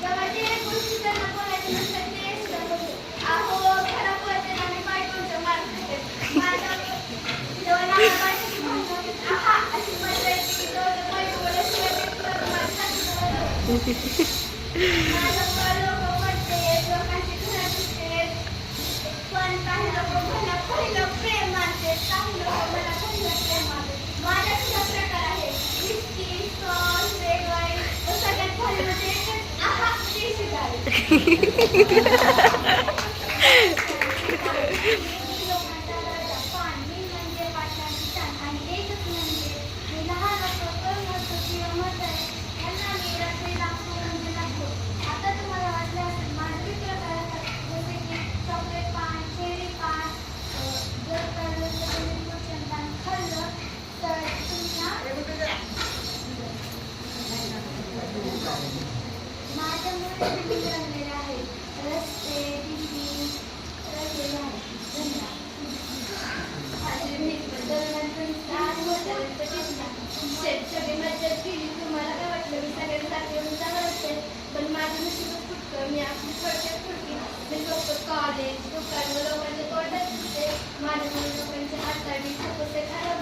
जेव्हा जे गोष्टी त्यांना बोलायचे नसतात ते सुद्धा बोलतो. अहो खराब बोलते ना मी बायकोचं मार खाते. जेव्हा लहान बायकोची भांडणं होतात, आहा अशी मजा येते की तेव्हा बायकोला शिवाय देत तर मार खाते. माझं लोक म्हणते लोकांची घरं दिसते पण काही लोक मला पहिलं प्रेम मानते, काही लोक मला पहिलं प्रेम मानते. माझ्या सुद्धा प्रकार आहे. विस्की, सॉस, वेगवाई व सगळ्यात भारी म्हणजे एकच आहा देशी गाडी. लोकांचा राजा पान मी म्हणजे पाटलांची शान आणि एकच म्हणजे मी लहान असतो तरुण असतो किंवा म्हातारे यांना मी रात्री लागतो म्हणजे लागतो. आता तुम्हाला वाटलं असेल माझे मित्र काय असतात जसे की चॉकलेट पान, चेरी पान, जर कळलं तर तुम्ही पोषण पान खाल्लं तर तुमच्या माझ्यामुळे तुम्ही रंगलेले आहेत. रस्ते, दिंडी रंगलेले आहेत. धन्यवाद. माझे मित्र दरम्यान आज होतं सगळी मज्जाच केली. तुम्हाला काय वाटलं मी सगळ्यांसाठी येऊन चांगलं असेल पण माझं नशीबच फुटकं. मी आपली थोडक्यात फुटली. मी फक्त कॉलेज दुकान व लोकांच्या तोंडात दिसते. माझ्यामुळे लोकांचे हात खूप असे खराब